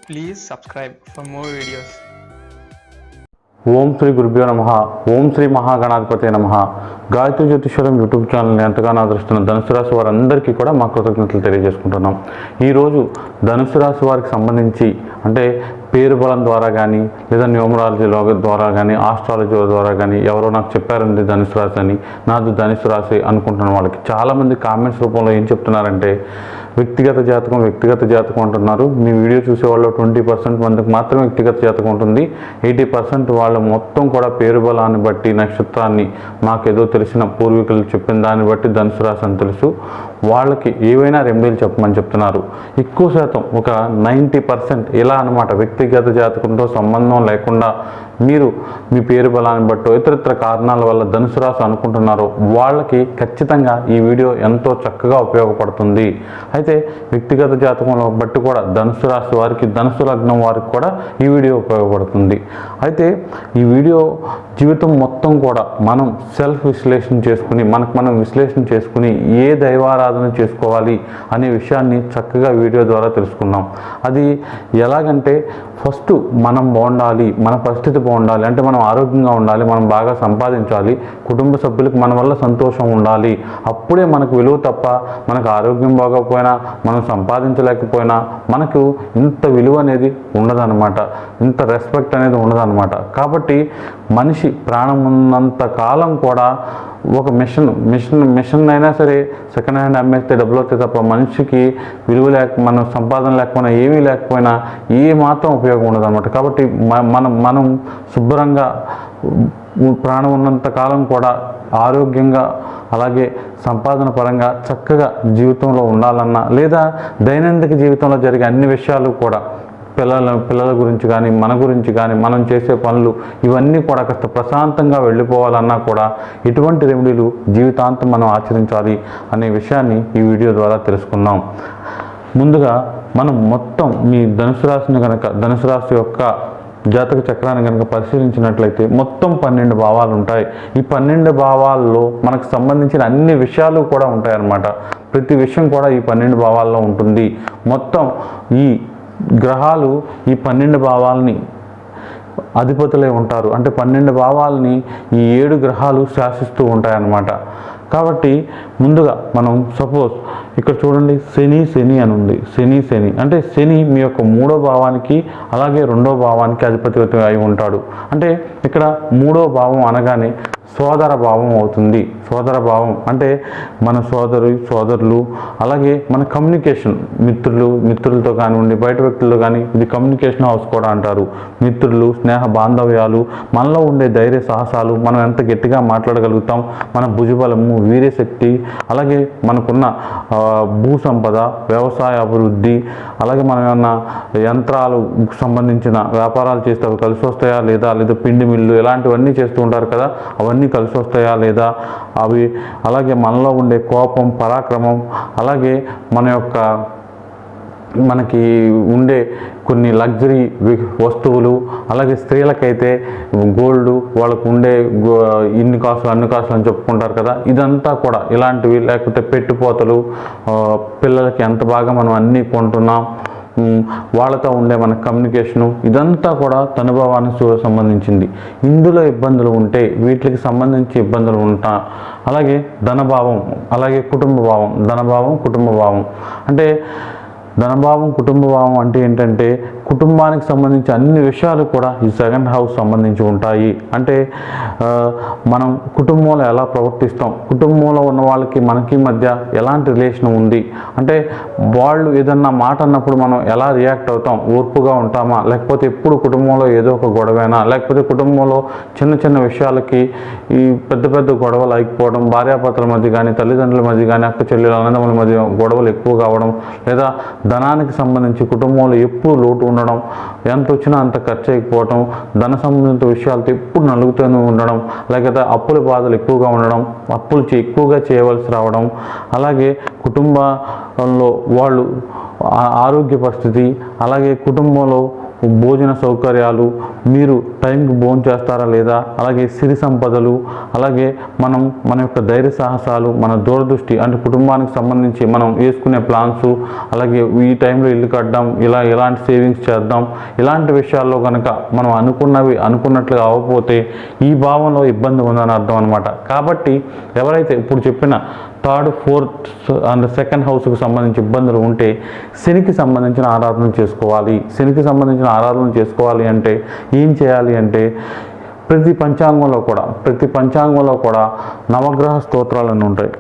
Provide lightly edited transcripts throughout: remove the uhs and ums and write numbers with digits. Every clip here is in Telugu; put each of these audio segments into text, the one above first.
Please subscribe for more videos. ఓం శ్రీ గురుభ్యో నమః. ఓం శ్రీ మహాగణాధిపతే నమః. గాయత్రి జ్యోతిష్వరం యూట్యూబ్ ఛానల్ని ఎంతగానో ఆదరిస్తున్న ధనుసు రాశి వారందరికీ కూడా మా కృతజ్ఞతలు తెలియజేసుకుంటున్నాం. ఈరోజు ధనుసు రాశి వారికి సంబంధించి అంటే పేరు బలం ద్వారా కానీ లేదా న్యూమరాలజీ ద్వారా కానీ ఆస్ట్రాలజీ ద్వారా కానీ ఎవరో నాకు చెప్పారండి ధనుసు రాశి అని, నాది ధనుసు రాశి అనుకుంటున్న వాళ్ళకి చాలామంది కామెంట్స్ రూపంలో ఏం చెప్తున్నారంటే వ్యక్తిగత జాతకం అంటున్నారు. మీ వీడియో చూసే వాళ్ళు 20% మందికి మాత్రమే వ్యక్తిగత జాతకం ఉంటుంది, 80% వాళ్ళు మొత్తం కూడా పేరు బలాన్ని బట్టి నక్షత్రాన్ని మాకేదో తెలిసిన పూర్వీకులు చెప్పిన దాన్ని బట్టి ధనుసు రాశి అని తెలుసు, వాళ్ళకి ఏవైనా రెమెడీలు చెప్పమని చెప్తున్నారు. ఎక్కువ శాతం ఒక 90% ఇలా అనమాట. వ్యక్తిగత జాతకంతో సంబంధం లేకుండా మీరు మీ పేరు బలాన్ని బట్టో ఇతరితర కారణాల వల్ల ధనుసు రాశి అనుకుంటున్నారో వాళ్ళకి ఖచ్చితంగా ఈ వీడియో ఎంతో చక్కగా ఉపయోగపడుతుంది. అయితే వ్యక్తిగత జాతకంలో బట్టి కూడా ధనుసు రాశి వారికి, ధనుసు లగ్నం వారికి కూడా ఈ వీడియో ఉపయోగపడుతుంది. అయితే ఈ వీడియో జీవితం మొత్తం కూడా మనం సెల్ఫ్ విశ్లేషణ చేసుకుని మనం విశ్లేషణ చేసుకుని ఏ దైవారాధన చేసుకోవాలి అనే విషయాన్ని చక్కగా వీడియో ద్వారా తెలుసుకున్నాం. అది ఎలాగంటే ఫస్ట్ మనం బాగుండాలి, మన పరిస్థితి బాగుండాలి అంటే మనం ఆరోగ్యంగా ఉండాలి, మనం బాగా సంపాదించాలి, కుటుంబ సభ్యులకు మన వల్ల సంతోషం ఉండాలి. అప్పుడే మనకు విలువ తప్ప మనకు ఆరోగ్యం బాగోకపోయినా మనం సంపాదించలేకపోయినా మనకు ఇంత విలువ అనేది ఉండదన్నమాట, ఇంత రెస్పెక్ట్ అనేది ఉండదన్నమాట. కాబట్టి మనిషి ప్రాణం ఉన్నంత కాలం కూడా ఒక మిషన్ అయినా సరే సెకండ్ హ్యాండ్ అమ్మేస్తే డబ్బులు వస్తే తప్ప మనిషికి విలువ మన సంపాదన లేకపోయినా ఏమీ లేకపోయినా ఏ మాత్రం ఉపయోగం ఉండదు అనమాట. కాబట్టి మనం శుభ్రంగా ప్రాణం ఉన్నంత కాలం కూడా ఆరోగ్యంగా అలాగే సంపాదన పరంగా చక్కగా జీవితంలో ఉండాలన్నా లేదా దైనందిక జీవితంలో జరిగే అన్ని విషయాలు కూడా పిల్లల గురించి కానీ మన గురించి కానీ మనం చేసే పనులు ఇవన్నీ కూడా కాస్త ప్రశాంతంగా వెళ్ళిపోవాలన్నా కూడా ఎటువంటి రెమెడీలు జీవితాంతం మనం ఆచరించాలి అనే విషయాన్ని ఈ వీడియో ద్వారా తెలుసుకుందాం. ముందుగా మనం మొత్తం మీ ధనుసు రాశి యొక్క జాతక చక్రాన్ని కనుక పరిశీలించినట్లయితే మొత్తం 12 భావాలు ఉంటాయి. ఈ 12 భావాల్లో మనకు సంబంధించిన అన్ని విషయాలు కూడా ఉంటాయి అన్నమాట. ప్రతి విషయం కూడా ఈ 12 భావాల్లో ఉంటుంది. మొత్తం ఈ గ్రహాలు ఈ 12 భావాలని అధిపతులై ఉంటారు. అంటే 12 భావాలని ఈ 7 గ్రహాలు శాసిస్తూ ఉంటాయన్నమాట. కాబట్టి ముందుగా మనం సపోజ్ ఇక్కడ చూడండి శని అని ఉంది. శని అంటే శని మీ యొక్క 3వ భావానికి అలాగే 2వ భావానికి అధిపతి అయి ఉంటాడు. అంటే ఇక్కడ 3వ భావం అనగానే సోదర భావం అవుతుంది. సోదర భావం అంటే మన సోదరులు అలాగే మన కమ్యూనికేషన్ మిత్రులతో కానివ్వండి బయట వ్యక్తులతో కానీ ఇది కమ్యూనికేషన్ హౌస్ కూడా అంటారు. మిత్రులు, స్నేహ బాంధవ్యాలు, మనలో ఉండే ధైర్య సాహసాలు, మనం ఎంత గట్టిగా మాట్లాడగలుగుతాం, మన భుజబలము, వీర్యశక్తి, అలాగే మనకున్న భూ సంపద, వ్యవసాయ అభివృద్ధి, అలాగే మనం ఏమన్నా యంత్రాలకు సంబంధించిన వ్యాపారాలు చేస్తే అవి కలిసి వస్తాయా లేదా పిండి మిల్లు ఇలాంటివన్నీ చేస్తూ ఉంటారు కదా, అవన్నీ కలిసి వస్తాయా లేదా అవి, అలాగే మనలో ఉండే కోపం, పరాక్రమం, అలాగే మనకి ఉండే కొన్ని లగ్జరీ వస్తువులు, అలాగే స్త్రీలకైతే గోల్డ్, వాళ్ళకు ఉండే అన్ని కాసులు అని చెప్పుకుంటారు కదా, ఇదంతా కూడా ఇలాంటివి, లేకపోతే పెట్టుపోతలు, పిల్లలకి ఎంత బాగా మనం అన్నీ కొంటున్నాం, వాళ్ళతో ఉండే మన కమ్యూనికేషను, ఇదంతా కూడా తనుభావానికి సంబంధించింది. ఇందులో ఇబ్బందులు ఉంటే వీటికి సంబంధించి ఇబ్బందులు అలాగే ధనభావం, అలాగే కుటుంబ భావం అంటే ధనభావం, కుటుంబ భావం అంటే ఏంటంటే కుటుంబానికి సంబంధించి అన్ని విషయాలు కూడా ఈ సెకండ్ హౌస్ సంబంధించి ఉంటాయి. అంటే మనం కుటుంబంలో ఎలా ప్రవర్తిస్తాం, కుటుంబంలో ఉన్న వాళ్ళకి మనకి మధ్య ఎలాంటి రిలేషన్ ఉంది, అంటే వాళ్ళు ఏదన్నా మాట అన్నప్పుడు మనం ఎలా రియాక్ట్ అవుతాం, ఓర్పుగా ఉంటామా, లేకపోతే ఎప్పుడు కుటుంబంలో ఏదో ఒక గొడవైనా, లేకపోతే కుటుంబంలో చిన్న విషయాలకి ఈ పెద్ద గొడవలు అయిపోవడం, భార్యాభర్తల మధ్య కానీ తల్లిదండ్రుల మధ్య కానీ అక్క చెల్లెలు అన్నదమ్ముల మధ్య గొడవలు ఎక్కువ కావడం, లేదా ధనానికి సంబంధించి కుటుంబంలో ఎప్పుడు లోటు ఉండడం, ఎంత వచ్చినా అంత ఖర్చు అయిపోవడం, ధన సంబంధిత విషయాలతో ఎప్పుడు నలుగుతూనే ఉండడం, లేకపోతే అప్పుల బాధలు ఎక్కువగా ఉండడం, అప్పులు ఎక్కువగా చేయవలసి రావడం, అలాగే కుటుంబంలో వాళ్ళు ఆరోగ్య పరిస్థితి, అలాగే కుటుంబంలో భోజన సౌకర్యాలు, మీరు టైంకి భోజనం చేస్తారా లేదా, అలాగే సిరి సంపదలు, అలాగే మన యొక్క ధైర్య సాహసాలు, మన దూరదృష్టి అంటే కుటుంబానికి సంబంధించి మనం వేసుకునే ప్లాన్స్, అలాగే ఈ టైంలో ఇల్లు కట్టడం, ఎలాంటి సేవింగ్స్ చేద్దాం, ఇలాంటి విషయాల్లో కనుక మనం అనుకున్నట్లుగా అవ్వకపోతే ఈ భావంలో ఇబ్బంది ఉందని అర్థం అనమాట. కాబట్టి ఎవరైతే ఇప్పుడు చెప్పిన థర్డ్, ఫోర్త్ అండ్ సెకండ్ హౌస్కి సంబంధించి ఇబ్బందులు ఉంటే శనికి సంబంధించిన ఆరాధన చేసుకోవాలి. శనికి సంబంధించిన ఆరాధన చేసుకోవాలి అంటే ఏం చేయాలి అంటే ప్రతి పంచాంగంలో కూడా నవగ్రహ స్తోత్రాలను ఉంటాయి.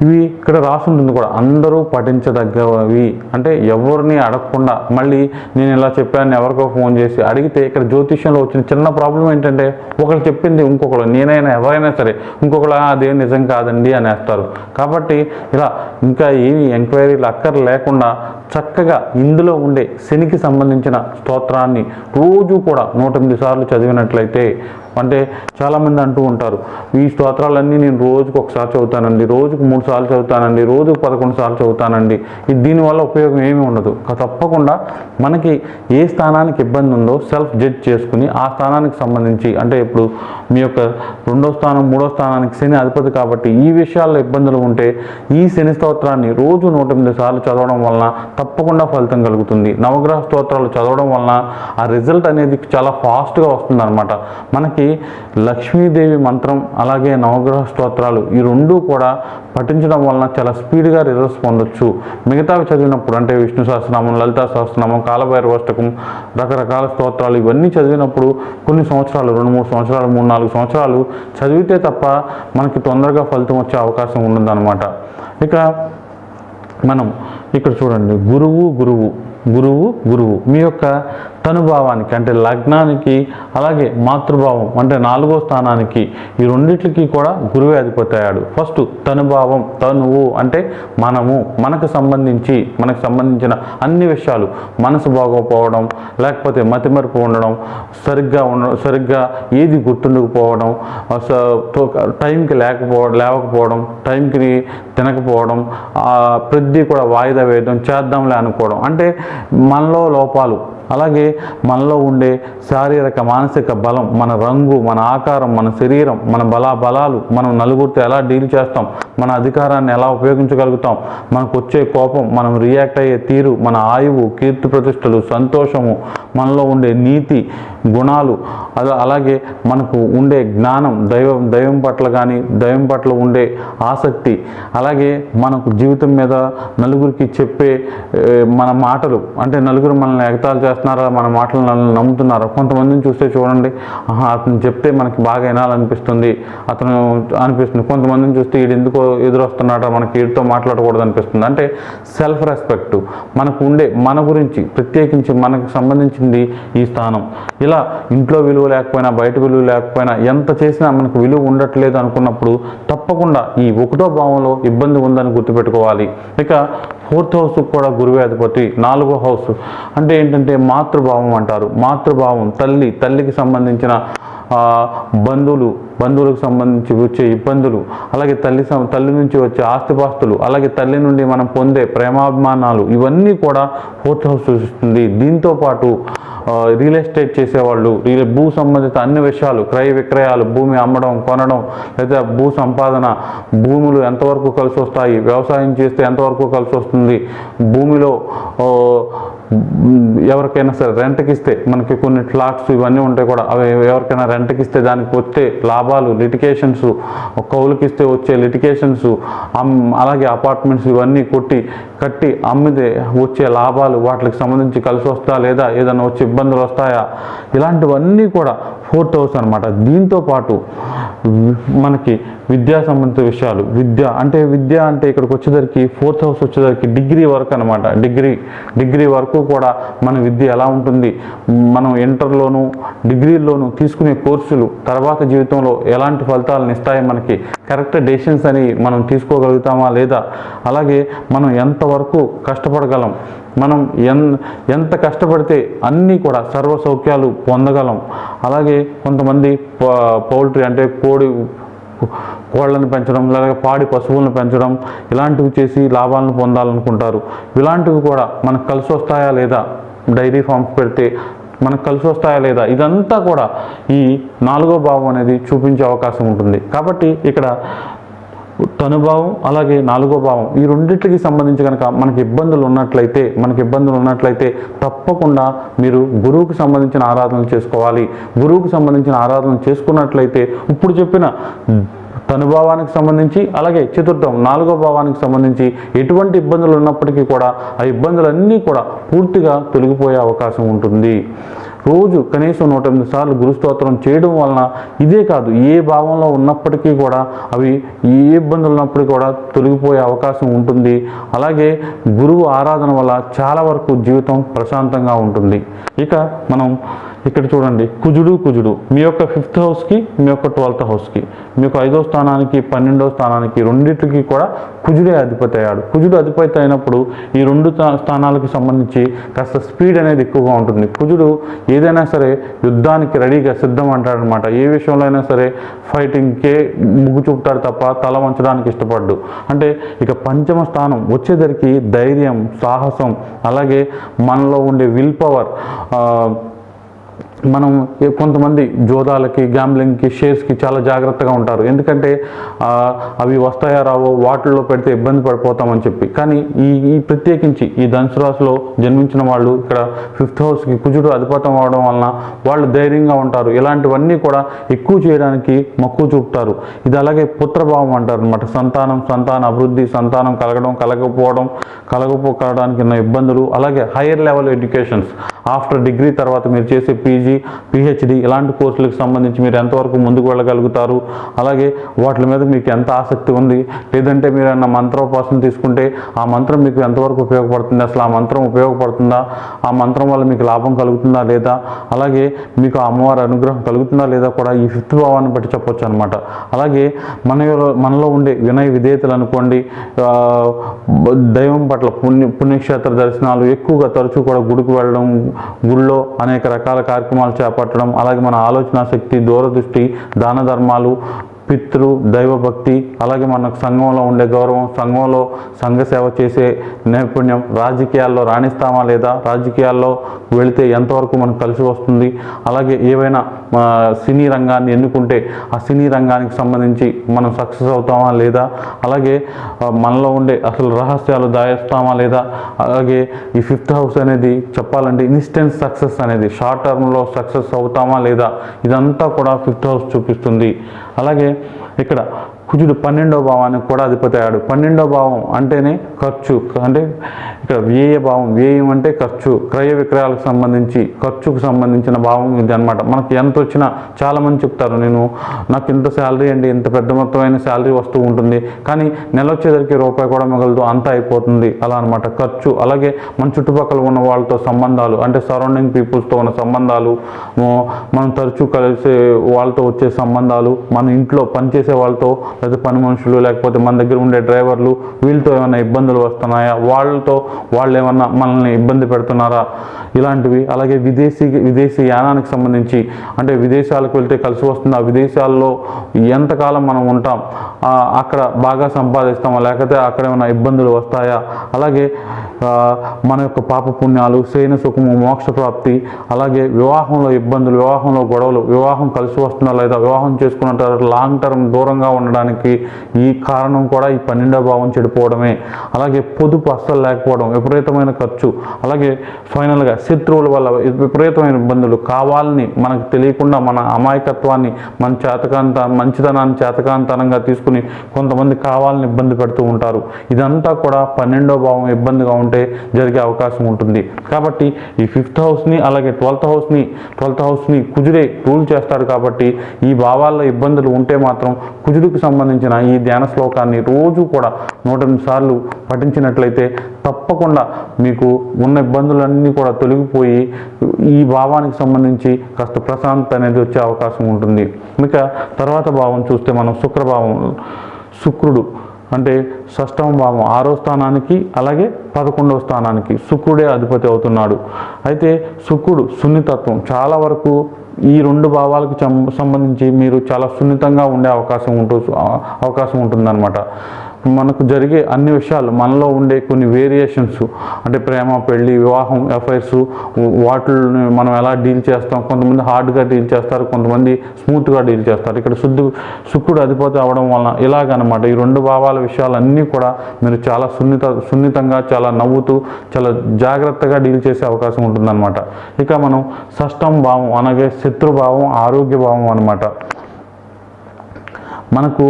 ఇవి ఇక్కడ రాసి ఉంటుంది కూడా, అందరూ పఠించదగ్గవి. అంటే ఎవరిని అడగకుండా, మళ్ళీ నేను ఇలా చెప్పాను ఎవరికో ఫోన్ చేసి అడిగితే ఇక్కడ జ్యోతిష్యంలో వచ్చిన చిన్న ప్రాబ్లం ఏంటంటే ఒకరు చెప్పింది ఇంకొకరు, నేనైనా ఎవరైనా సరే ఇంకొకరు అదేం నిజం కాదండి అనేస్తారు. కాబట్టి ఇలా ఇంకా ఏమి ఎంక్వైరీలు అక్కర్ లేకుండా చక్కగా ఇందులో ఉండే శనికి సంబంధించిన స్తోత్రాన్ని రోజు కూడా 108 సార్లు చదివినట్లయితే, అంటే చాలామంది అంటూ ఉంటారు ఈ స్తోత్రాలన్నీ నేను రోజుకు ఒకసారి చదువుతానండి, రోజుకు 3 సార్లు చదువుతానండి, రోజుకు 11 సార్లు చదువుతానండి. దీనివల్ల ఉపయోగం ఏమీ ఉండదు. తప్పకుండా మనకి ఏ స్థానానికి ఇబ్బంది ఉందో సెల్ఫ్ జడ్జ్ చేసుకుని ఆ స్థానానికి సంబంధించి, అంటే ఇప్పుడు మీ యొక్క 2వ స్థానం 3వ స్థానానికి శని అధిపతి కాబట్టి ఈ విషయాల్లో ఇబ్బందులు ఉంటే ఈ శని స్తోత్రాన్ని రోజు 108 సార్లు చదవడం వలన తప్పకుండా ఫలితం కలుగుతుంది. నవగ్రహ స్తోత్రాలు చదవడం వలన ఆ రిజల్ట్ అనేది చాలా ఫాస్ట్గా వస్తుంది అనమాట. మనకి లక్ష్మీదేవి మంత్రం అలాగే నవగ్రహ స్తోత్రాలు ఈ రెండూ కూడా పఠించడం వలన చాలా స్పీడ్గా రిజల్ట్స్ పొందొచ్చు. మిగతావి చదివినప్పుడు అంటే విష్ణు సహస్రనామం, లలితా సహస్రనామం, కాలభైరవాష్టకం, రకరకాల స్తోత్రాలు ఇవన్నీ చదివినప్పుడు కొన్ని సంవత్సరాలు 2-3 సంవత్సరాలు 3-4 సంవత్సరాలు చదివితే తప్ప మనకి తొందరగా ఫలితం వచ్చే అవకాశం ఉండదన్నమాట. ఇక మనం ఇక్కడ చూడండి, గురువు మీ యొక్క తనుభావానికి అంటే లగ్నానికి, అలాగే మాతృభావం అంటే 4వ స్థానానికి, ఈ రెండిట్లకి కూడా గురువే అధిపతి అయ్యాడు. ఫస్ట్ తనుభావం, తనువు అంటే మనకు సంబంధించిన అన్ని విషయాలు, మనసు బాగోపోవడం, లేకపోతే మతిమరుపు ఉండడం, సరిగ్గా ఏది గుర్తుండకపోవడం, టైంకి లేవకపోవడం, టైంకి తినకపోవడం, ప్రతి కూడా వాయిదా వేయడం, చేద్దాంలే అనుకోవడం, అంటే మనలో లోపాలు, అలాగే మనలో ఉండే శారీరక మానసిక బలం, మన రంగు, మన ఆకారం, మన శరీరం, మన బలాలు, మనం నలుగురితో ఎలా డీల్ చేస్తాం, మన అధికారాన్ని ఎలా ఉపయోగించగలుగుతాం, మనకు వచ్చే కోపం, మనం రియాక్ట్ అయ్యే తీరు, మన ఆయువు, కీర్తి ప్రతిష్టలు, సంతోషము, మనలో ఉండే నీతి గుణాలు, అలాగే మనకు ఉండే జ్ఞానం, దైవం పట్ల ఉండే ఆసక్తి, అలాగే మనకు జీవితం మీద నలుగురికి చెప్పే మన మాటలు, అంటే నలుగురు మనల్ని ఎగతాళి చేస్తున్నారా, మన మాటలు నమ్ముతున్నారా. కొంతమందిని చూస్తే చూడండి, అతను చెప్తే మనకి బాగా వినాలనిపిస్తుంది అనిపిస్తుంది. కొంతమందిని చూస్తే వీడు ఎందుకో ఎదురొస్తున్నాడా, మనకి వీడితో మాట్లాడకూడదు అనిపిస్తుంది. అంటే సెల్ఫ్ రెస్పెక్ట్, మనకు ఉండే మన గురించి ప్రత్యేకించి మనకు సంబంధించింది ఈ స్థానం. ఇలా ఇంట్లో విలువ లేకపోయినా, బయట విలువ లేకపోయినా, ఎంత చేసినా మనకు విలువ ఉండట్లేదు అనుకున్నప్పుడు తప్పకుండా ఈ 1వ భావంలో ఇబ్బంది ఉందని గుర్తుపెట్టుకోవాలి. ఇక 4th హౌస్ కూడా గురువే అధిపతి. 4వ హౌస్ అంటే ఏంటంటే మాతృభావం అంటారు. మాతృభావం తల్లికి సంబంధించిన బంధువులకు సంబంధించి వచ్చే ఇబ్బందులు, అలాగే తల్లి నుంచి వచ్చే ఆస్తిపాస్తులు, అలాగే తల్లి నుండి మనం పొందే ప్రేమాభిమానాలు, ఇవన్నీ కూడా 4th హౌస్ సూచిస్తుంది. దీంతో పాటు రియల్ ఎస్టేట్ చేసేవాళ్ళు, భూ సంబంధిత అన్ని విషయాలు, క్రయ విక్రయాలు, భూమి అమ్మడం కొనడం, లేదా భూ సంపాదన, భూములు ఎంతవరకు కలిసి వస్తాయి, వ్యవసాయం చేస్తే ఎంతవరకు కలిసి వస్తుంది, భూమిలో ఎవరికైనా సరే రెంట్కి ఇస్తే మనకి కొన్ని ఫ్లాట్స్ ఇవన్నీ ఉంటాయి కూడా, అవి ఎవరికైనా రెంట్కి ఇస్తే దానికి వచ్చే లాభాలు, లిటికేషన్స్, కౌలుకి ఇస్తే వచ్చే లిటికేషన్స్, అలాగే అపార్ట్మెంట్స్ ఇవన్నీ కట్టి అమ్మితే వచ్చే లాభాలు, వాటికి సంబంధించి కలిసి వస్తా లేదా ఏదైనా వచ్చే ఇబ్బందులు వస్తాయా, ఇలాంటివన్నీ కూడా 4th హౌస్ అనమాట. దీంతో పాటు మనకి విద్యా సంబంధిత విషయాలు, విద్య అంటే ఇక్కడికి వచ్చేసరికి 4th హౌస్ వచ్చేసరికి డిగ్రీ వరకు అనమాట. డిగ్రీ వరకు కూడా మన విద్య ఎలా ఉంటుంది, మనం ఇంటర్లోను డిగ్రీల్లోనూ తీసుకునే కోర్సులు తర్వాత జీవితంలో ఎలాంటి ఫలితాలను ఇస్తాయి, మనకి కరెక్ట్ డెసిషన్స్ అని మనం తీసుకోగలుగుతామా లేదా, అలాగే మనం ఎంతవరకు కష్టపడగలం, మనం ఎంత కష్టపడితే అన్నీ కూడా సర్వ సౌఖ్యాలు పొందగలం. అలాగే కొంతమంది పౌల్ట్రీ అంటే కోళ్ళను పెంచడం, లేదా పాడి పశువులను పెంచడం, ఇలాంటివి చేసి లాభాలను పొందాలనుకుంటారు. ఇలాంటివి కూడా మనకు కలిసి వస్తాయా లేదా, డైరీ ఫార్మ్స్ పెడితే మనకు కలిసి వస్తాయా లేదా, ఇదంతా కూడా ఈ 4వ భావం అనేది చూపించే అవకాశం ఉంటుంది. కాబట్టి ఇక్కడ తనుభావం అలాగే 4వ భావం ఈ రెండింటికి సంబంధించి కనుక మనకి ఇబ్బందులు ఉన్నట్లయితే తప్పకుండా మీరు గురువుకు సంబంధించిన ఆరాధనలు చేసుకోవాలి. గురువుకు సంబంధించిన ఆరాధనలు చేసుకున్నట్లయితే ఇప్పుడు చెప్పిన తనుభావానికి సంబంధించి అలాగే చతుర్థం 4వ భావానికి సంబంధించి ఎటువంటి ఇబ్బందులు ఉన్నప్పటికీ కూడా ఆ ఇబ్బందులన్నీ కూడా పూర్తిగా తొలగిపోయే అవకాశం ఉంటుంది. రోజు కనీసం 108 సార్లు గురుస్తోత్రం చేయడం వలన ఇదే కాదు ఏ భావంలో ఉన్నప్పటికీ కూడా అవి ఏ ఇబ్బందులు ఉన్నప్పటికీ కూడా తొలగిపోయే అవకాశం ఉంటుంది. అలాగే గురువు ఆరాధన వల్ల చాలా వరకు జీవితం ప్రశాంతంగా ఉంటుంది. ఇక మనం ఇక్కడ చూడండి, కుజుడు మీ యొక్క 5th హౌస్కి మీ యొక్క 12th హౌస్కి మీ యొక్క 5వ స్థానానికి 12వ స్థానానికి రెండింటికి కూడా కుజుడే అధిపతి అయ్యాడు. కుజుడు అధిపతి అయినప్పుడు ఈ 2 స్థానాలకు సంబంధించి కాస్త స్పీడ్ అనేది ఎక్కువగా ఉంటుంది. కుజుడు ఏదైనా సరే యుద్ధానికి రెడీగా సిద్ధం అంటాడనమాట. ఏ విషయంలో అయినా సరే ఫైటింగ్కే ముగ్గు చూపుతాడు తప్ప తల వంచడానికి ఇష్టపడ్డు. అంటే ఇక 5వ స్థానం వచ్చేసరికి ధైర్యం, సాహసం అలాగే మనలో ఉండే విల్ పవర్. మనం కొంతమంది జోదాలకి, గ్యాంబ్లింగ్కి, షేర్స్కి చాలా జాగ్రత్తగా ఉంటారు. ఎందుకంటే అవి వస్తాయా రావో వాటిల్లో పెడితే ఇబ్బంది పడిపోతామని చెప్పి. కానీ ఈ ప్రత్యేకించి ఈ ధనుసు రాశిలో జన్మించిన వాళ్ళు ఇక్కడ 5th హౌస్కి కుజుడు అధిపతం అవడం వలన వాళ్ళు ధైర్యంగా ఉంటారు. ఇలాంటివన్నీ కూడా ఎక్కువ చేయడానికి మక్కువ చూపుతారు. ఇది అలాగే పుత్రభావం అంటారు అనమాట. సంతాన అభివృద్ధి, సంతానం కలగకపోవడానికి ఉన్న ఇబ్బందులు, అలాగే higher level educations after degree తర్వాత మీరు చేసే పీజీ, పిహెచ్డి ఇలాంటి కోర్సులకు సంబంధించి మీరు ఎంతవరకు ముందుకు వెళ్ళగలుగుతారు, అలాగే వాటి మీద మీకు ఎంత ఆసక్తి ఉంది, లేదంటే మీరు ఏమన్నా మంత్రోపాసన తీసుకుంటే ఆ మంత్రం మీకు ఎంతవరకు ఉపయోగపడుతుంది, అసలు ఆ మంత్రం ఉపయోగపడుతుందా, ఆ మంత్రం వల్ల మీకు లాభం కలుగుతుందా లేదా, అలాగే మీకు అమ్మవారి అనుగ్రహం కలుగుతుందా లేదా కూడా ఈ 5th భావాన్ని బట్టి చెప్పొచ్చు అనమాట. అలాగే మనలో ఉండే వినయ విధేయతలు అనుకోండి, దైవం పట్ల పుణ్యక్షేత్ర దర్శనాలు ఎక్కువగా తరచూ కూడా గుడికి వెళ్ళడం, గుళ్ళో అనేక రకాల కార్యక్రమాలు చేపట్టడం, అలాగే మన ఆలోచన శక్తి, దూరదృష్టి, దాన ధర్మాలు, పితృ దైవభక్తి, అలాగే మనకు సంఘంలో ఉండే గౌరవం, సంఘంలో సంఘ సేవ చేసే నైపుణ్యం, రాజకీయాల్లో రాణిస్తామా లేదా, రాజకీయాల్లో వెళితే ఎంతవరకు మనకు కలిసి వస్తుంది, అలాగే ఏవైనా సినీ రంగాన్ని ఎన్నుకుంటే ఆ సినీ రంగానికి సంబంధించి మనం సక్సెస్ అవుతామా లేదా, అలాగే మనలో ఉండే అసలు రహస్యాలు దాయేస్తామా లేదా, అలాగే ఈ 5th హౌస్ అనేది చెప్పాలంటే ఇన్స్టెంట్ సక్సెస్ అనేది షార్ట్ టర్మ్లో సక్సెస్ అవుతామా లేదా, ఇదంతా కూడా 5th హౌస్ చూపిస్తుంది. అలాగే ఇక్కడ కుజుడు 12వ భావానికి కూడా అధిపతి అయ్యాడు. 12వ భావం అంటేనే ఖర్చు, అంటే ఇక్కడ వ్యయం అంటే ఖర్చు, క్రయ విక్రయాలకు సంబంధించి ఖర్చుకు సంబంధించిన భావం ఇది అనమాట. మనకి ఎంత వచ్చినా చాలామంది చెప్తారు, నాకు ఇంత శాలరీ అండి, ఇంత పెద్ద మొత్తమైన శాలరీ వస్తూ ఉంటుంది, కానీ నెల వచ్చేసరికి రూపాయి కూడా మిగలదు, అంతా అయిపోతుంది అలా అనమాట ఖర్చు. అలాగే మన చుట్టుపక్కల ఉన్న వాళ్ళతో సంబంధాలు, అంటే సరౌండింగ్ పీపుల్స్తో ఉన్న సంబంధాలు, మనం తరచూ కలిసే వాళ్ళతో వచ్చే సంబంధాలు, మన ఇంట్లో పనిచేసే వాళ్ళతో లేదా పని మనుషులు, లేకపోతే మన దగ్గర ఉండే డ్రైవర్లు, వీళ్ళతో ఏమైనా ఇబ్బందులు వస్తున్నాయా, వాళ్ళు ఏమన్నా మనల్ని ఇబ్బంది పెడుతున్నారా, ఇలాంటివి. అలాగే విదేశీ యానానికి సంబంధించి, అంటే విదేశాలకు వెళ్తే కలిసి వస్తుంది, ఆ విదేశాల్లో ఎంతకాలం మనం ఉంటాం, అక్కడ బాగా సంపాదిస్తామా లేకపోతే అక్కడ ఏమైనా ఇబ్బందులు వస్తాయా, అలాగే మన యొక్క పాప పుణ్యాలు, శయన సుఖము, మోక్ష ప్రాప్తి, అలాగే వివాహంలో ఇబ్బందులు, వివాహంలో గొడవలు, వివాహం కలిసి వస్తుందా లేదా, వివాహం చేసుకున్న తర్వాత లాంగ్ టర్మ్ దూరంగా ఉండడానికి ఈ కారణం కూడా ఈ 12వ భావం చెడిపోవడమే. అలాగే పొదుపు అస్సలు లేకపోవడం, విపరీతమైన ఖర్చు, అలాగే ఫైనల్గా శత్రువుల వల్ల విపరీతమైన ఇబ్బందులు, కావాలని మనకు తెలియకుండా మన అమాయకత్వాన్ని, మన మంచితనాన్ని చేతకాంతనంగా తీసుకుని కొంతమంది కావాలని ఇబ్బంది పెడుతూ ఉంటారు. ఇదంతా కూడా 12వ భావం ఇబ్బందిగా ఉంటే జరిగే అవకాశం ఉంటుంది. కాబట్టి ఈ 5th హౌస్ని అలాగే 12th హౌస్ని కుజుడే రూల్ చేస్తాడు. కాబట్టి ఈ భావాల్లో ఇబ్బందులు ఉంటే మాత్రం కుజుడికి సంబంధించిన ఈ ధ్యాన శ్లోకాన్ని రోజు కూడా 108 సార్లు పఠించినట్లయితే తప్పకుండా మీకు ఉన్న ఇబ్బందులన్నీ కూడా తొలగిపోయి ఈ భావానికి సంబంధించి కాస్త ప్రశాంతత అనేది వచ్చే అవకాశం ఉంటుంది. ఇక తర్వాత భావం చూస్తే మనం శుక్రుడు అంటే 6వ భావం 6వ స్థానానికి అలాగే 11వ స్థానానికి శుక్రుడే అధిపతి అవుతున్నాడు. అయితే శుక్రుడు సున్నితత్వం, చాలా వరకు ఈ 2 భావాలకు సంబంధించి మీరు చాలా సున్నితంగా ఉండే అవకాశం ఉంటుందన్నమాట. మనకు జరిగే అన్ని విషయాలు, మనలో ఉండే కొన్ని వేరియేషన్స్, అంటే ప్రేమ, పెళ్ళి, వివాహం, అఫైర్స్, వాటిని మనం ఎలా డీల్ చేస్తాం. కొంతమంది హార్డ్గా డీల్ చేస్తారు, కొంతమంది స్మూత్గా డీల్ చేస్తారు. ఇక్కడ శుక్రుడు అధిపతి అవడం వలన ఇలాగనమాట ఈ 2 భావాల విషయాలన్నీ కూడా మీరు చాలా సున్నితంగా, చాలా నవ్వుతూ, చాలా జాగ్రత్తగా డీల్ చేసే అవకాశం ఉంటుందన్నమాట. ఇక మనం షష్టమ భావం అనగా శత్రుభావం, ఆరోగ్య భావం అనమాట. మనకు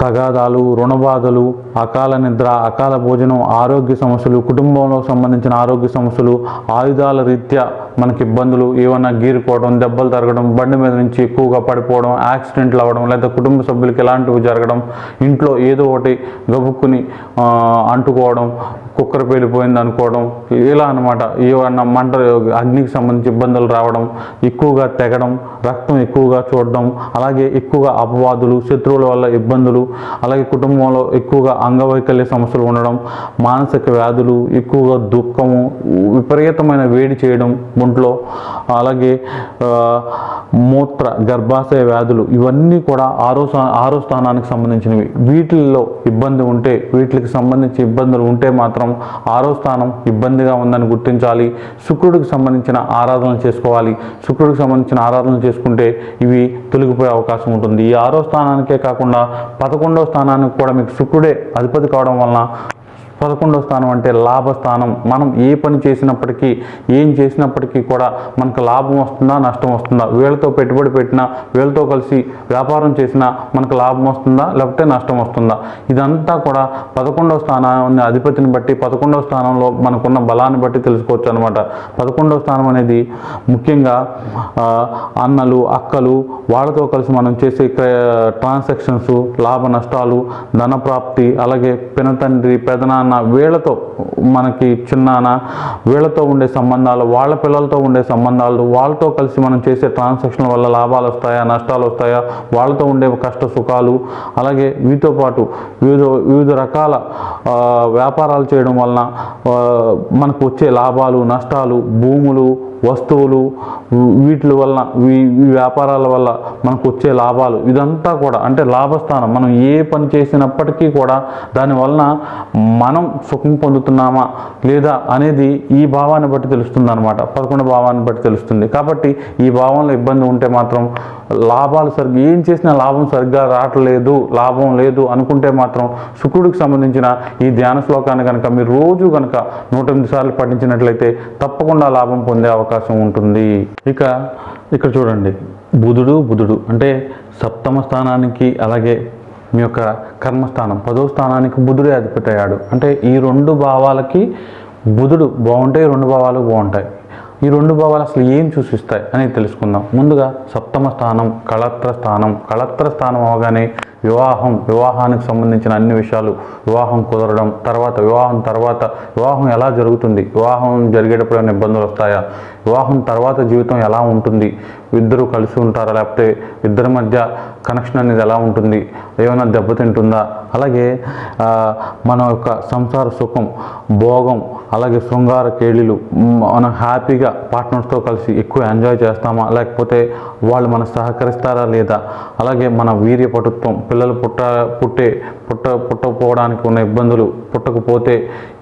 తగాదాలు, రుణబాధలు, అకాల నిద్ర, అకాల భోజనం, ఆరోగ్య సమస్యలు, కుటుంబంలో సంబంధించిన ఆరోగ్య సమస్యలు, ఆయుధాల రీత్యా మనకి ఇబ్బందులు, ఏమన్నా గీరుకోవడం, దెబ్బలు తరగడం, బండి మీద నుంచి ఎక్కువగా పడిపోవడం, యాక్సిడెంట్లు అవ్వడం, లేదా కుటుంబ సభ్యులకి ఎలాంటివి జరగడం, ఇంట్లో ఏదో ఒకటి గబుక్కుని అంటుకోవడం, కుక్కర పేలిపోయింది అనుకోవడం, ఇలా అనమాట. ఏమన్నా మంట, అగ్నికి సంబంధించి ఇబ్బందులు రావడం, ఎక్కువగా తెగడం, రక్తం ఎక్కువగా చూడడం, అలాగే ఎక్కువగా అపవాదులు, శత్రువుల వల్ల ఇబ్బందులు, అలాగే కుటుంబంలో ఎక్కువగా అంగవైకల్య సమస్యలు ఉండడం, మానసిక వ్యాధులు, ఎక్కువగా దుఃఖము, విపరీతమైన వేడి చేయడం ఒంట్లో, అలాగే మూత్ర గర్భాశయ వ్యాధులు, ఇవన్నీ కూడా ఆరో స్థానానికి సంబంధించినవి. వీటిల్లో ఇబ్బంది ఉంటే, వీటికి సంబంధించి ఇబ్బందులు ఉంటే మాత్రం ఆరో స్థానం ఇబ్బందిగా ఉందని గుర్తించాలి. శుక్రుడికి సంబంధించిన ఆరాధనలు చేసుకోవాలి. శుక్రుడికి సంబంధించిన ఆరాధనలు చేసుకుంటే ఇవి తొలగిపోయే అవకాశం ఉంటుంది. ఈ ఆరో స్థానానికే కాకుండా 11వ స్థానానికి కూడా మీకు శుక్రుడే అధిపతి కావడం వలన 11వ స్థానం అంటే లాభస్థానం. మనం ఏ పని చేసినప్పటికీ, ఏం చేసినప్పటికీ కూడా మనకు లాభం వస్తుందా, నష్టం వస్తుందా, వీళ్ళతో పెట్టుబడి పెట్టినా, వీళ్ళతో కలిసి వ్యాపారం చేసినా మనకు లాభం వస్తుందా, లేకపోతే నష్టం వస్తుందా, ఇదంతా కూడా 11వ స్థానాన్ని అధిపతిని బట్టి, 11వ స్థానంలో మనకున్న బలాన్ని బట్టి తెలుసుకోవచ్చు అనమాట. 11వ స్థానం అనేది ముఖ్యంగా అన్నలు, అక్కలు, వాళ్ళతో కలిసి మనం చేసే ట్రాన్సాక్షన్స్, లాభ నష్టాలు, ధనప్రాప్తి, అలాగే పినతండ్రి, పెదనాన్న, వీళ్ళతో మనకి చిన్నాన్న, వీళ్ళతో ఉండే సంబంధాలు, వాళ్ళ పిల్లలతో ఉండే సంబంధాలు, వాళ్ళతో కలిసి మనం చేసే ట్రాన్సాక్షన్ల వల్ల లాభాలు వస్తాయా, నష్టాలు వస్తాయా, వాళ్ళతో ఉండే కష్ట సుఖాలు, అలాగే వీటితో పాటు వివిధ రకాల వ్యాపారాలు చేయడం వలన మనకు వచ్చే లాభాలు, నష్టాలు, భూములు, వస్తువులు, వీటి వల్ల ఈ వ్యాపారాల వల్ల మనకు వచ్చే లాభాలు, ఇదంతా కూడా అంటే లాభస్థానం. మనం ఏ పని చేసినప్పటికీ కూడా దానివలన మనం సుఖం పొందుతున్నామా లేదా అనేది ఈ భావాన్ని బట్టి తెలుస్తుంది అనమాట. 11 భావాన్ని బట్టి తెలుస్తుంది. కాబట్టి ఈ భావంలో ఇబ్బంది ఉంటే మాత్రం లాభాలు ఏం చేసినా లాభం సరిగ్గా రావట్లేదు, లాభం లేదు అనుకుంటే మాత్రం శుక్రుడికి సంబంధించిన ఈ ధ్యాన శ్లోకాన్ని కనుక మీరు రోజు కనుక 108 సార్లు పఠించినట్లయితే తప్పకుండా లాభం పొందే అవకాశం ఉంటుంది. ఇక్కడ చూడండి, బుధుడు అంటే సప్తమ స్థానానికి, అలాగే మీ యొక్క కర్మస్థానం 10వ స్థానానికి బుధుడే అధిపతి అయ్యాడు. అంటే ఈ 2 భావాలకి బుధుడు బాగుంటాయి, 2 భావాలు బాగుంటాయి. ఈ 2 భావాలు అసలు ఏం సూచిస్తాయి అనేది తెలుసుకుందాం. ముందుగా సప్తమ స్థానం కళత్ర స్థానం అవగానే వివాహానికి సంబంధించిన అన్ని విషయాలు, వివాహం కుదరడం, వివాహం ఎలా జరుగుతుంది, వివాహం జరిగేటప్పుడు ఏమైనా ఇబ్బందులు వస్తాయా, వివాహం తర్వాత జీవితం ఎలా ఉంటుంది, ఇద్దరు కలిసి ఉంటారా, లేకపోతే ఇద్దరి మధ్య కనెక్షన్ అనేది ఎలా ఉంటుంది, ఏమైనా దెబ్బతింటుందా, అలాగే మన యొక్క సంసార సుఖం, భోగం, అలాగే శృంగార కేళీలు, మనం హ్యాపీగా పార్ట్నర్స్తో కలిసి ఎక్కువ ఎంజాయ్ చేస్తామా, లేకపోతే వాళ్ళు మనకు సహకరిస్తారా లేదా, అలాగే మన వీర్య పటుత్వం, పిల్లలు పుట్టకపోవడానికి ఉన్న ఇబ్బందులు, పుట్టకపోతే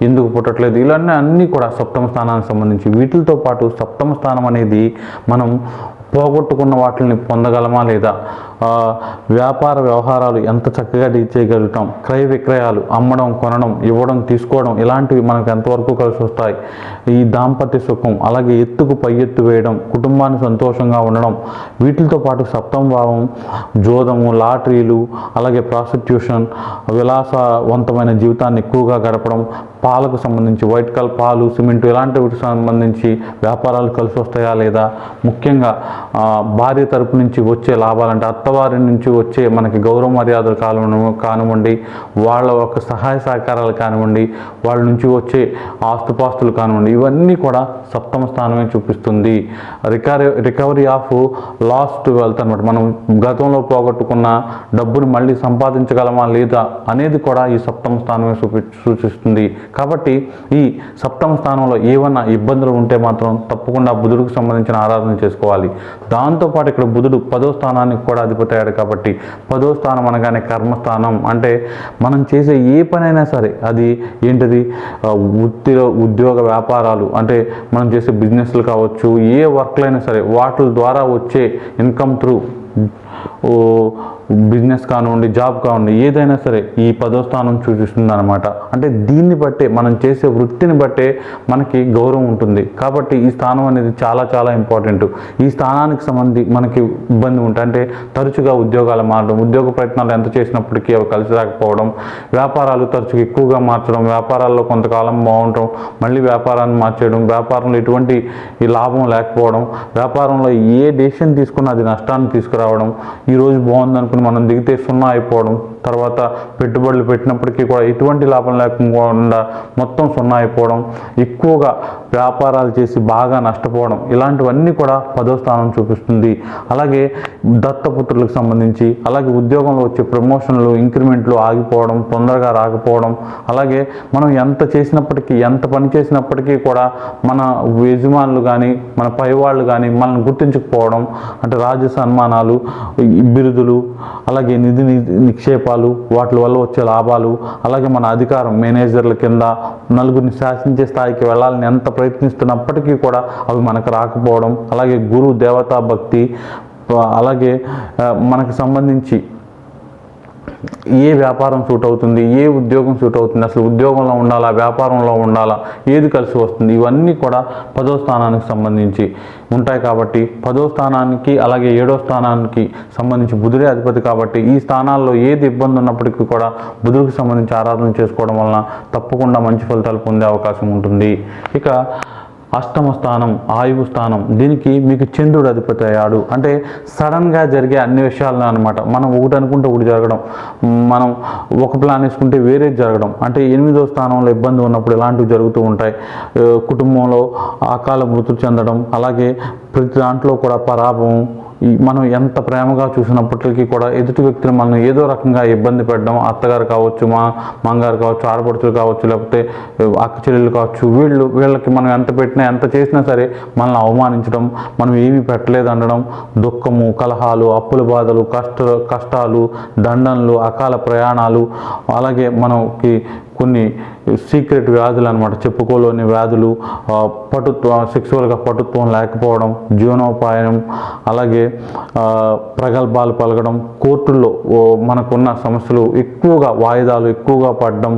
ఎందుకు పుట్టట్లేదు, ఇలాంటి అన్నీ కూడా సప్తమ స్థానానికి సంబంధించి. వీటితో పాటు సప్తమ స్థానం అనేది మనం పోగొట్టుకున్న వాటిని పొందగలమా లేదా, వ్యాపార వ్యవహారాలు ఎంత చక్కగా డీల్ చేయగలుగుతాం, క్రయ విక్రయాలు, అమ్మడం, కొనడం, ఇవ్వడం, తీసుకోవడం, ఇలాంటివి మనకు ఎంతవరకు కలిసి వస్తాయి, ఈ దాంపత్య సుఖం, అలాగే ఎత్తుకు పై ఎత్తు వేయడం, కుటుంబాన్ని సంతోషంగా ఉండడం, వీటితో పాటు సప్తమ భావం జోదము, లాటరీలు, అలాగే ప్రాస్టిట్యూషన్, విలాసవంతమైన జీవితాన్ని ఎక్కువగా గడపడం, పాలకు సంబంధించి వైట్ కలర్ పాలు, సిమెంటు, ఇలాంటివి సంబంధించి వ్యాపారాలు కలిసి వస్తాయా లేదా, ముఖ్యంగా భార్య తరపు నుంచి వచ్చే లాభాలంటే అత్తవారి నుంచి వచ్చే మనకి గౌరవ మర్యాదలు కానివ్వండి, వాళ్ళ యొక్క సహాయ సహకారాలు కానివ్వండి, వాళ్ళ నుంచి వచ్చే ఆస్తుపాస్తులు కానివ్వండి, ఇవన్నీ కూడా సప్తమ స్థానమే చూపిస్తుంది. రికవరీ ఆఫ్ లాస్ట్ వెల్త్ అనమాట. మనం గతంలో పోగొట్టుకున్న డబ్బుని మళ్ళీ సంపాదించగలమా లేదా అనేది కూడా ఈ సప్తమ స్థానమే సూచిస్తుంది. కాబట్టి ఈ సప్తమ స్థానంలో ఏమన్నా ఇబ్బందులు ఉంటే మాత్రం తప్పకుండా బుధుడికి సంబంధించిన ఆరాధన చేసుకోవాలి. దాంతోపాటు ఇక్కడ బుధుడు 10వ స్థానానికి కూడా అధిపతి అయ్యాడు కాబట్టి 10వ స్థానం అనగానే కర్మస్థానం. అంటే మనం చేసే ఏ పనైనా సరే అది ఏంటిది, ఉద్యోగ వ్యాపారాలు అంటే మనం చేసే బిజినెస్లు కావచ్చు, ఏ వర్క్లు అయినా సరే వాటి ద్వారా వచ్చే ఇన్కమ్ త్రూ బిజినెస్ కానివ్వండి, జాబ్ కానివ్వండి, ఏదైనా సరే ఈ 10వ స్థానం సూచిస్తుంది అనమాట. అంటే దీన్ని బట్టే మనం చేసే వృత్తిని బట్టే మనకి గౌరవం ఉంటుంది. కాబట్టి ఈ స్థానం అనేది చాలా చాలా ఇంపార్టెంట్. ఈ స్థానానికి సంబంధించి మనకి ఇబ్బంది ఉంటుంది, అంటే తరచుగా ఉద్యోగాలు మారడం, ఉద్యోగ ప్రయత్నాలు ఎంత చేసినప్పటికీ అవి కలిసి రాకపోవడం, వ్యాపారాలు తరచుగా ఎక్కువగా మార్చడం, వ్యాపారాల్లో కొంతకాలం బాగుండటం, మళ్ళీ వ్యాపారాన్ని మార్చేయడం, వ్యాపారంలో ఎటువంటి ఈ లాభం లేకపోవడం, వ్యాపారంలో ఏ డెసిషన్ తీసుకున్నా అది నష్టాన్ని తీసుకురావడం, ఈరోజు బాగుందనుకుని మనం దిగితే సున్నా అయిపోవడం, తర్వాత పెట్టుబడులు పెట్టినప్పటికీ కూడా ఎటువంటి లాభం లేకుండా మొత్తం సున్నా అయిపోవడం, ఎక్కువగా వ్యాపారాలు చేసి బాగా నష్టపోవడం, ఇలాంటివన్నీ కూడా 10వ స్థానం చూపిస్తుంది. అలాగే దత్తపుత్రులకు సంబంధించి, అలాగే ఉద్యోగంలో వచ్చే ప్రమోషన్లు, ఇంక్రిమెంట్లు ఆగిపోవడం, తొందరగా రాకపోవడం, అలాగే మనం ఎంత చేసినప్పటికీ, ఎంత పని చేసినప్పటికీ కూడా మన యజమానులు కానీ మన పైవాళ్ళు కానీ మనల్ని గుర్తించకపోవడం, అంటే రాజ్య సన్మానాలు, బిరుదులు, అలాగే నిధి నిక్షేపాలు, వాటి వల్ల వచ్చే లాభాలు, అలాగే మన అధికారం, మేనేజర్ల కింద నలుగురిని శాసించే స్థాయికి వెళ్ళాలని ఎంత ప్రయత్నిస్తున్నప్పటికీ కూడా అవి మనకు రాకపోవడం, అలాగే గురు దేవతా భక్తి, అలాగే మనకు సంబంధించి ఏ వ్యాపారం సూట్ అవుతుంది, ఏ ఉద్యోగం సూట్ అవుతుంది, అసలు ఉద్యోగంలో ఉండాలా, వ్యాపారంలో ఉండాలా, ఏది కలిసి వస్తుంది, ఇవన్నీ కూడా 10వ స్థానానికి సంబంధించి ఉంటాయి. కాబట్టి 10వ స్థానానికి అలాగే 7వ స్థానానికి సంబంధించి బుధుడే అధిపతి కాబట్టి ఈ స్థానాల్లో ఏది ఇబ్బంది ఉన్నప్పటికీ కూడా బుధుడికి సంబంధించి ఆరాధన చేసుకోవడం వలన తప్పకుండా మంచి ఫలితాలు పొందే అవకాశం ఉంటుంది. ఇక అష్టమ స్థానం ఆయువు స్థానం, దీనికి మీకు చంద్రుడు అధిపతి అయ్యాడు. అంటే సడన్గా జరిగే అన్ని విషయాలను అనమాట. మనం ఒకటి అనుకుంటే ఒకటి జరగడం, మనం ఒక ప్లాన్ వేసుకుంటే వేరే జరగడం, అంటే 8వ స్థానంలో ఇబ్బంది ఉన్నప్పుడు ఇలాంటివి జరుగుతూ ఉంటాయి. కుటుంబంలో అకాల మృతి చెందడం, అలాగే ప్రతి దాంట్లో కూడా పరాభవం, మనం ఎంత ప్రేమగా చూసినప్పటికీ కూడా ఎదుటి వ్యక్తులు మనం ఏదో రకంగా ఇబ్బంది పెట్టడం, అత్తగారు కావచ్చు, మామగారు కావచ్చు, ఆడపడుచులు కావచ్చు, లేకపోతే అక్క చెల్లెలు కావచ్చు, వీళ్ళకి మనం ఎంత పెట్టినా ఎంత చేసినా సరే మనల్ని అవమానించడం, మనం ఏమీ పెట్టలేదు అనడం, దుఃఖము, కలహాలు, అప్పుల బాధలు, కష్టాలు, దండనలు, అకాల ప్రయాణాలు, అలాగే మనకి కొన్ని సీక్రెట్ వ్యాధులు అనమాట, చెప్పుకోలేని వ్యాధులు, సెక్సువల్గా పటుత్వం లేకపోవడం, జీవనోపాయం, అలాగే ప్రగల్భాలు పలకడం, కోర్టుల్లో మనకున్న సమస్యలు ఎక్కువగా, వాయిదాలు ఎక్కువగా పడడం,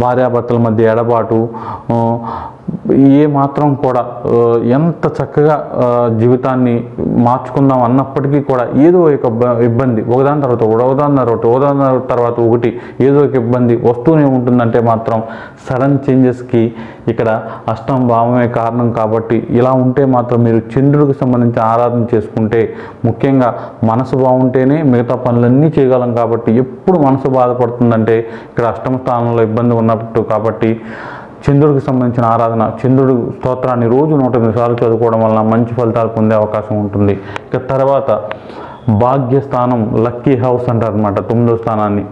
భార్యాభర్తల మధ్య ఎడబాటు, ఏ మాత్రం కూడా ఎంత చక్కగా జీవితాన్ని మార్చుకుందాం అన్నప్పటికీ కూడా ఏదో ఒక ఇబ్బంది ఒకదాని తర్వాత ఒకటి ఏదో ఒక ఇబ్బంది వస్తూనే ఉంటుందంటే మాత్రం సడన్ చేంజెస్కి ఇక్కడ అష్టమ భావమే కారణం. కాబట్టి ఇలా ఉంటే మాత్రం మీరు చంద్రుడికి సంబంధించి ఆరాధన చేసుకుంటే, ముఖ్యంగా మనసు బాగుంటేనే మిగతా పనులన్నీ చేయగలం. కాబట్టి ఎప్పుడు మనసు బాధపడుతుందంటే ఇక్కడ అష్టమ స్థానంలో ఇబ్బంది ఉన్నట్టు. కాబట్టి చంద్రుడికి సంబంధించిన ఆరాధన, చంద్రుడి స్తోత్రాన్ని రోజు 108 సార్లు చదువుకోవడం వలన మంచి ఫలితాలు పొందే అవకాశం ఉంటుంది. ఇక తర్వాత భాగ్యస్థానం, లక్కీ హౌస్ అంటారు అనమాట 9వ స్థానాన్ని.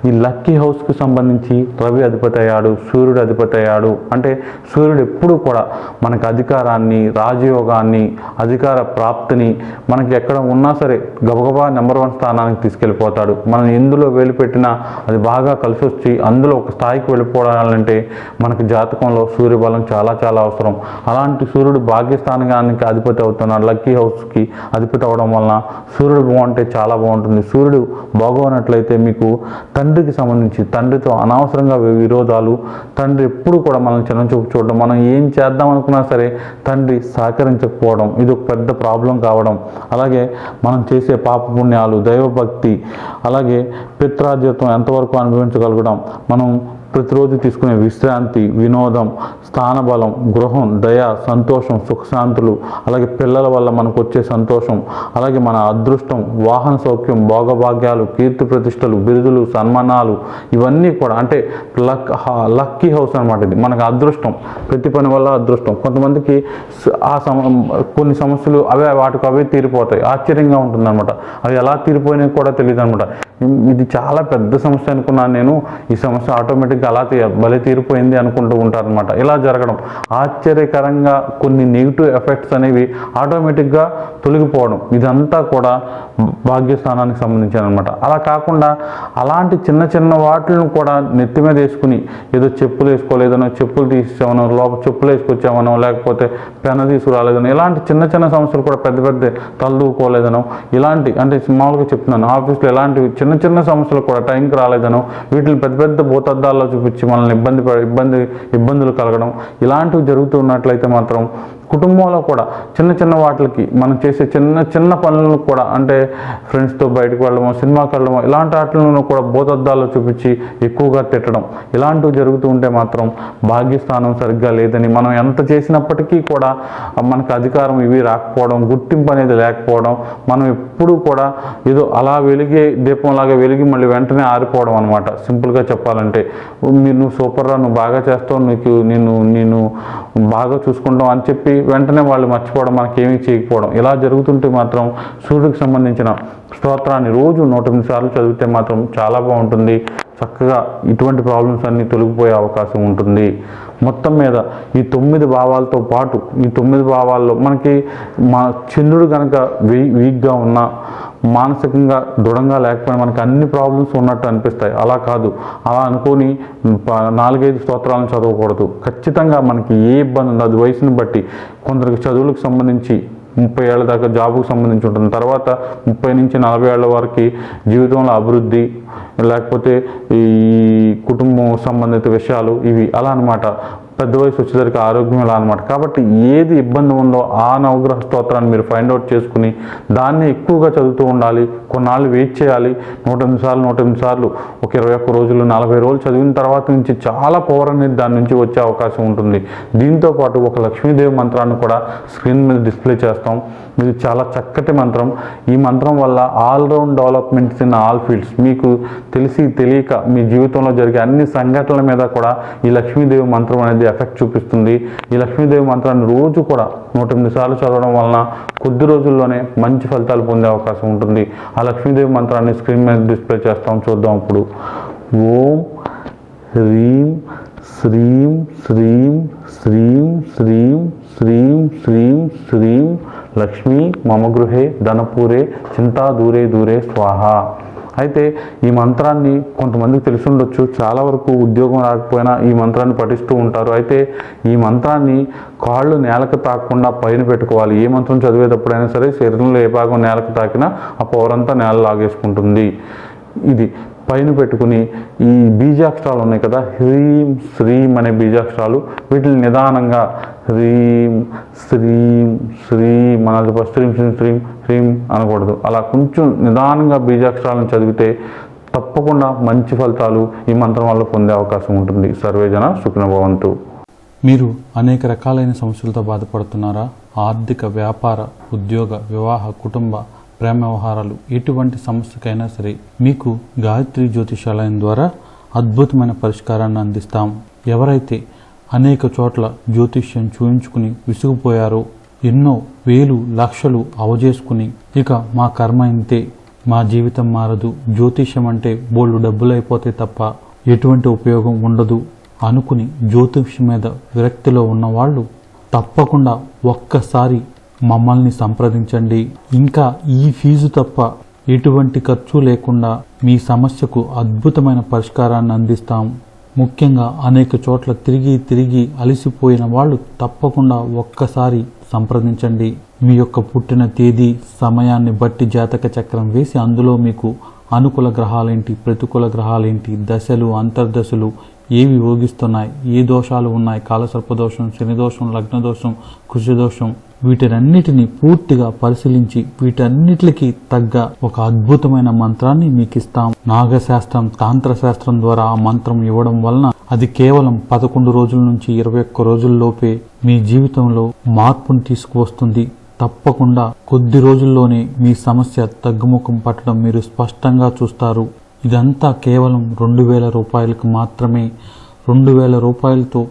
ఈ లక్కీ హౌస్కి సంబంధించి రవి అధిపతి అయ్యాడు, సూర్యుడు అధిపతి అయ్యాడు. అంటే సూర్యుడు ఎప్పుడు కూడా మనకు అధికారాన్ని, రాజయోగాన్ని, అధికార ప్రాప్తిని, మనకి ఎక్కడ ఉన్నా సరే గబగబా నెంబర్ 1 స్థానానికి తీసుకెళ్ళిపోతాడు. మనం ఎందులో వేలు పెట్టినా అది బాగా కలిసి వచ్చి అందులో ఒక స్థాయికి వెళ్ళిపోవాలంటే మనకి జాతకంలో సూర్యబలం చాలా చాలా అవసరం. అలాంటి సూర్యుడు భాగ్యస్థానానికి అధిపతి అవుతున్నాడు. లక్కీ హౌస్కి అధిపతి అవడం వలన సూర్యుడు బాగుంటే చాలా బాగుంటుంది. సూర్యుడు బాగోనట్లయితే మీకు తండ్రికి సంబంధించి, తండ్రితో అనవసరంగా విరోధాలు, తండ్రి ఎప్పుడు కూడా మనం చిన్నచూపు చూడడం, మనం ఏం చేద్దాం అనుకున్నా సరే తండ్రి సహకరించకపోవడం, ఇది ఒక పెద్ద ప్రాబ్లం కావడం, అలాగే మనం చేసే పాపపుణ్యాలు, దైవభక్తి, అలాగే పిత్రార్జితం ఎంతవరకు అనుభవించగలగడం, మనం ప్రతిరోజు తీసుకునే విశ్రాంతి, వినోదం, స్థానబలం, గృహం, దయ, సంతోషం, సుఖశాంతులు, అలాగే పిల్లల వల్ల మనకు వచ్చే సంతోషం, అలాగే మన అదృష్టం, వాహన సౌఖ్యం, భోగభాగ్యాలు, కీర్తి ప్రతిష్టలు, బిరుదులు, సన్మానాలు, ఇవన్నీ కూడా అంటే లక్కీ హౌస్ అనమాట. ఇది మనకు అదృష్టం, ప్రతి పని వల్ల అదృష్టం. కొంతమందికి కొన్ని సమస్యలు వాటికి అవే తీరిపోతాయి, ఆశ్చర్యంగా ఉంటుందన్నమాట. అవి ఎలా తీరిపోయినాయి కూడా తెలియదు అనమాట. ఇది చాలా పెద్ద సమస్య అనుకున్నాను నేను, ఈ సమస్య ఆటోమేటిక్గా అలా భలే తీరిపోయింది అనుకుంటూ ఉంటారనమాట. ఇలా జరగడం ఆశ్చర్యకరంగా కొన్ని నెగిటివ్ ఎఫెక్ట్స్ అనేవి ఆటోమేటిక్గా తొలగిపోవడం, ఇదంతా కూడా భాగ్యస్థానానికి సంబంధించిన అనమాట. అలా కాకుండా అలాంటి చిన్న చిన్న వాటిని కూడా నెత్తి మీద వేసుకుని ఏదో చెప్పులు వేసుకోలేదనో, చెప్పులు తీసేవనో, లోపల చెప్పులు వేసుకొచ్చామనో, లేకపోతే పెన తీసుకురాలేదనో, ఇలాంటి చిన్న చిన్న సమస్యలు కూడా పెద్ద పెద్ద తలదూకోలేదనో, ఇలాంటి అంటే మామూలుగా చెప్తున్నాను, ఆఫీస్లో ఇలాంటి చిన్న చిన్న సమస్యలు కూడా టైంకి రాలేదనో, వీటిని పెద్ద పెద్ద భూతద్దాల్లో చూపించి మనల్ని ఇబ్బందులు కలగడం, ఇలాంటివి జరుగుతున్నట్లయితే మాత్రం కుటుంబంలో కూడా చిన్న చిన్న వాటికి మనం చేసే చిన్న చిన్న పనులను కూడా, అంటే ఫ్రెండ్స్తో బయటకు వెళ్ళడమో, సినిమాకి వెళ్ళడమో, ఇలాంటి వాటిలను కూడా భూతద్దాల్లో చూపించి ఎక్కువగా తిట్టడం, ఇలాంటివి జరుగుతూ ఉంటే మాత్రం భాగ్యస్థానం సరిగ్గా లేదని, మనం ఎంత చేసినప్పటికీ కూడా మనకు అధికారం ఇవి రాకపోవడం, గుర్తింపు అనేది లేకపోవడం, మనం ఎప్పుడూ కూడా ఏదో అలా వెలిగే దీపంలాగా వెలిగి మళ్ళీ వెంటనే ఆరిపోవడం అనమాట. సింపుల్గా చెప్పాలంటే నువ్వు సూపర్రా, నువ్వు బాగా చేస్తావు, నేను బాగా చూసుకుంటాం అని చెప్పి వెంటనే వాళ్ళు మర్చిపోవడం, మనకేమీ చేయకపోవడం, ఇలా జరుగుతుంటే మాత్రం సూర్యుడికి సంబంధించిన స్తోత్రాన్ని రోజు 108 సార్లు చదివితే మాత్రం చాలా బాగుంటుంది. చక్కగా ఇటువంటి ప్రాబ్లమ్స్ అన్నీ తొలగిపోయే అవకాశం ఉంటుంది. మొత్తం మీద ఈ 9 భావాలతో పాటు ఈ 9 భావాల్లో మనకి చంద్రుడు కనుక వీక్గా ఉన్నా, మానసికంగా దృఢంగా లేకపోయినా మనకి అన్ని ప్రాబ్లమ్స్ ఉన్నట్టు అనిపిస్తాయి. అలా కాదు, అలా అనుకొని 4-5 స్తోత్రాలను చదవకూడదు. ఖచ్చితంగా మనకి ఏ ఇబ్బంది ఉందో అది వయసుని బట్టి, కొందరికి చదువులకు సంబంధించి 30 ఏళ్ళ దాకా జాబుకు సంబంధించి ఉంటుంది, తర్వాత 30 నుంచి 40 ఏళ్ళ వరకు జీవితంలో అభివృద్ధి, లేకపోతే ఈ కుటుంబం సంబంధిత విషయాలు ఇవి అలా అనమాట. పెద్ద వయసు వచ్చేసరికి ఆరోగ్యం ఇలా అనమాట. కాబట్టి ఏది ఇబ్బంది ఉందో ఆ నవగ్రహ స్తోత్రాన్ని మీరు ఫైండ్ అవుట్ చేసుకుని దాన్ని ఎక్కువగా చదువుతూ ఉండాలి. కొన్నాళ్ళు వెయిట్ చేయాలి. 108 సార్లు ఒక 21 రోజులు 40 రోజులు చదివిన తర్వాత నుంచి చాలా పవర్ అనేది దాని నుంచి వచ్చే అవకాశం ఉంటుంది. దీంతోపాటు ఒక లక్ష్మీదేవి మంత్రాన్ని కూడా స్క్రీన్ మీద డిస్ప్లే చేస్తాం. ఇది చాలా చక్కటి మంత్రం. ఈ మంత్రం వల్ల all round developments in all fields, మీకు తెలిసి తెలియక మీ జీవితంలో జరిగే అన్ని సంఘటనల మీద కూడా ఈ లక్ష్మీదేవి మంత్రం అనేది ఎఫెక్ట్ చూపిస్తుంది. ఈ లక్ష్మీదేవి మంత్రాన్ని రోజు కూడా 108 సార్లు చదవడం వలన కొద్ది రోజుల్లోనే మంచి ఫలితాలు పొందే అవకాశం ఉంటుంది. ఆ లక్ష్మీదేవి మంత్రాన్ని స్క్రీన్ మీద డిస్ప్లే చేస్తాం, చూద్దాం ఇప్పుడు. ఓం హ్రీం శ్రీం శ్రీం శ్రీం శ్రీం శ్రీం శ్రీం శ్రీం లక్ష్మీ మమ గృహే ధనపూరే చింతా దూరే దూరే స్వాహ. అయితే ఈ మంత్రాన్ని కొంతమందికి తెలిసి ఉండొచ్చు, చాలా వరకు ఉద్యోగం రాకపోయినా ఈ మంత్రాన్ని పఠిస్తూ ఉంటారు. అయితే ఈ మంత్రాన్ని కాళ్ళు నేలకు తాకకుండా పైన పెట్టుకోవాలి. ఏ మంత్రం చదివేటప్పుడైనా సరే శరీరంలో ఏ భాగం నేలకు తాకినా ఆ పవర్ అంతా నేల లాగేసుకుంటుంది. ఇది పైన పెట్టుకుని ఈ బీజాక్షరాలు ఉన్నాయి కదా, హ్రీం శ్రీం అనే బీజాక్షరాలు, వీటిని నిదానంగా హ్రీం శ్రీం శ్రీం అనాలి. శ్రీం శ్రీం శ్రీం హ్రీం అనకూడదు. అలా కొంచెం నిదానంగా బీజాక్షరాలను చదివితే తప్పకుండా మంచి ఫలితాలు ఈ మంత్రం వల్ల పొందే అవకాశం ఉంటుంది. సర్వేజన సుఖినో భవంతు. మీరు అనేక రకాలైన సమస్యలతో బాధపడుతున్నారా? ఆర్థిక, వ్యాపార, ఉద్యోగ, వివాహ, కుటుంబ, ప్రేమ వ్యవహారాలు, ఎటువంటి సమస్యకైనా సరే మీకు గాయత్రి జ్యోతిషాలయం ద్వారా అద్భుతమైన పరిష్కారాన్ని అందిస్తాం. ఎవరైతే అనేక చోట్ల జ్యోతిష్యం చూయించుకుని విసిగిపోయారో, ఎన్నో వేలు లక్షలు అవజేసుకుని ఇక మా కర్మ ఇంతే, మా జీవితం మారదు, జ్యోతిష్యం అంటే బోల్డు డబ్బులు అయిపోతే తప్ప ఎటువంటి ఉపయోగం ఉండదు అనుకుని జ్యోతిష్యం మీద విరక్తిలో ఉన్నవాళ్ళు తప్పకుండా ఒక్కసారి మమ్మల్ని సంప్రదించండి. ఇంకా ఈ ఫీజు తప్ప ఎటువంటి ఖర్చు లేకుండా మీ సమస్యకు అద్భుతమైన పరిష్కారాన్ని అందిస్తాం. ముఖ్యంగా అనేక చోట్ల తిరిగి అలసిపోయిన వాళ్ళు తప్పకుండా ఒక్కసారి సంప్రదించండి. మీ యొక్క పుట్టిన తేదీ సమయాన్ని బట్టి జాతక చక్రం వేసి అందులో మీకు అనుకూల గ్రహాలేంటి, ప్రతికూల గ్రహాలేంటి, దశలు, అంతర్దశలు ఏవి యోగిస్తున్నాయి, ఏ దోషాలు ఉన్నాయి, కాలసర్పదోషం, శనిదోషం, లగ్నదోషం, కృషిదోషం, వీటన్నిటిని పూర్తిగా పరిశీలించి వీటన్నిటికి తగ్గ ఒక అద్భుతమైన మంత్రాన్ని మీకు ఇస్తాం. నాగశాస్త్రం, తాంత్రశాస్త్రం ద్వారా ఆ మంత్రం ఇవ్వడం వలన అది కేవలం 11 రోజుల నుంచి 21 రోజుల్లోపే మీ జీవితంలో మార్పును తీసుకువస్తుంది. తప్పకుండా కొద్ది రోజుల్లోనే మీ సమస్య తగ్గుముఖం పట్టడం మీరు స్పష్టంగా చూస్తారు. ఇదంతా కేవలం 2000 రూపాయలకు మాత్రమే. 2000 రూపాయలతో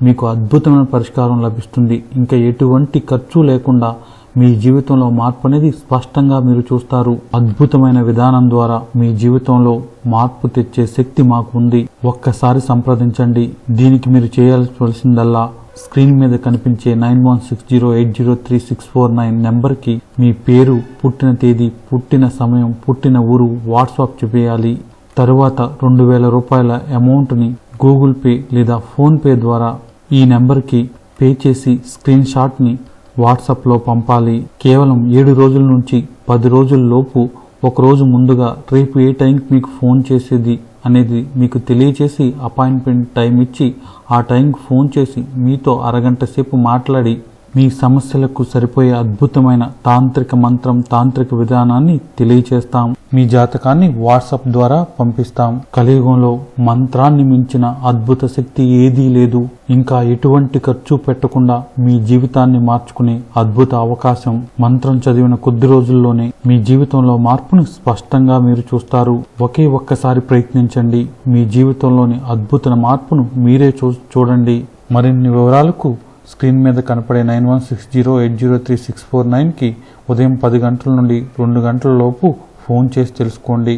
మీకు అద్భుతమైన పరిష్కారం లభిస్తుంది. ఇంకా ఎటువంటి ఖర్చు లేకుండా మీ జీవితంలో మార్పు అనేది స్పష్టంగా మీరు చూస్తారు. అద్భుతమైన విధానం ద్వారా మీ జీవితంలో మార్పు తెచ్చే శక్తి మాకు ఉంది. ఒక్కసారి సంప్రదించండి. దీనికి మీరు చేయాల్సిందల్లా స్క్రీన్ మీద కనిపించే 9160803649 నెంబర్కి మీ పేరు, పుట్టిన తేదీ, పుట్టిన సమయం, పుట్టిన ఊరు వాట్సాప్ చేయాలి. తరువాత 2000 రూపాయల అమౌంట్ని గూగుల్ పే లేదా ఫోన్పే ద్వారా ఈ నెంబర్కి పే చేసి స్క్రీన్ షాట్ని వాట్సాప్లో పంపాలి. కేవలం 7 రోజుల నుంచి 10 రోజుల లోపు ఒకరోజు ముందుగా రేపు ఏ టైంకి మీకు ఫోన్ చేసేది అనేది మీకు తెలియచేసి అపాయింట్మెంట్ టైం ఇచ్చి ఆ టైంకి ఫోన్ చేసి మీతో అరగంట సేపు మాట్లాడి మీ సమస్యలకు సరిపోయే అద్భుతమైన తాంత్రిక మంత్రం, తాంత్రిక విధానాన్ని తెలియచేస్తాం. మీ జాతకాన్ని వాట్సాప్ ద్వారా పంపిస్తాం. కలియుగంలో మంత్రాన్ని మించిన అద్భుత శక్తి ఏదీ లేదు. ఇంకా ఎటువంటి ఖర్చు పెట్టకుండా మీ జీవితాన్ని మార్చుకునే అద్భుత అవకాశం. మంత్రం చదివిన కొద్ది రోజుల్లోనే మీ జీవితంలో మార్పును స్పష్టంగా మీరు చూస్తారు. ఒక్కసారి ప్రయత్నించండి. మీ జీవితంలోని అద్భుత మార్పును మీరే చూడండి. మరిన్ని వివరాలకు స్క్రీన్ మీద కనపడే 9160803649కి ఉదయం 10 గంటల నుండి 2 గంటల లోపు ఫోన్ చేసి తెలుసుకోండి.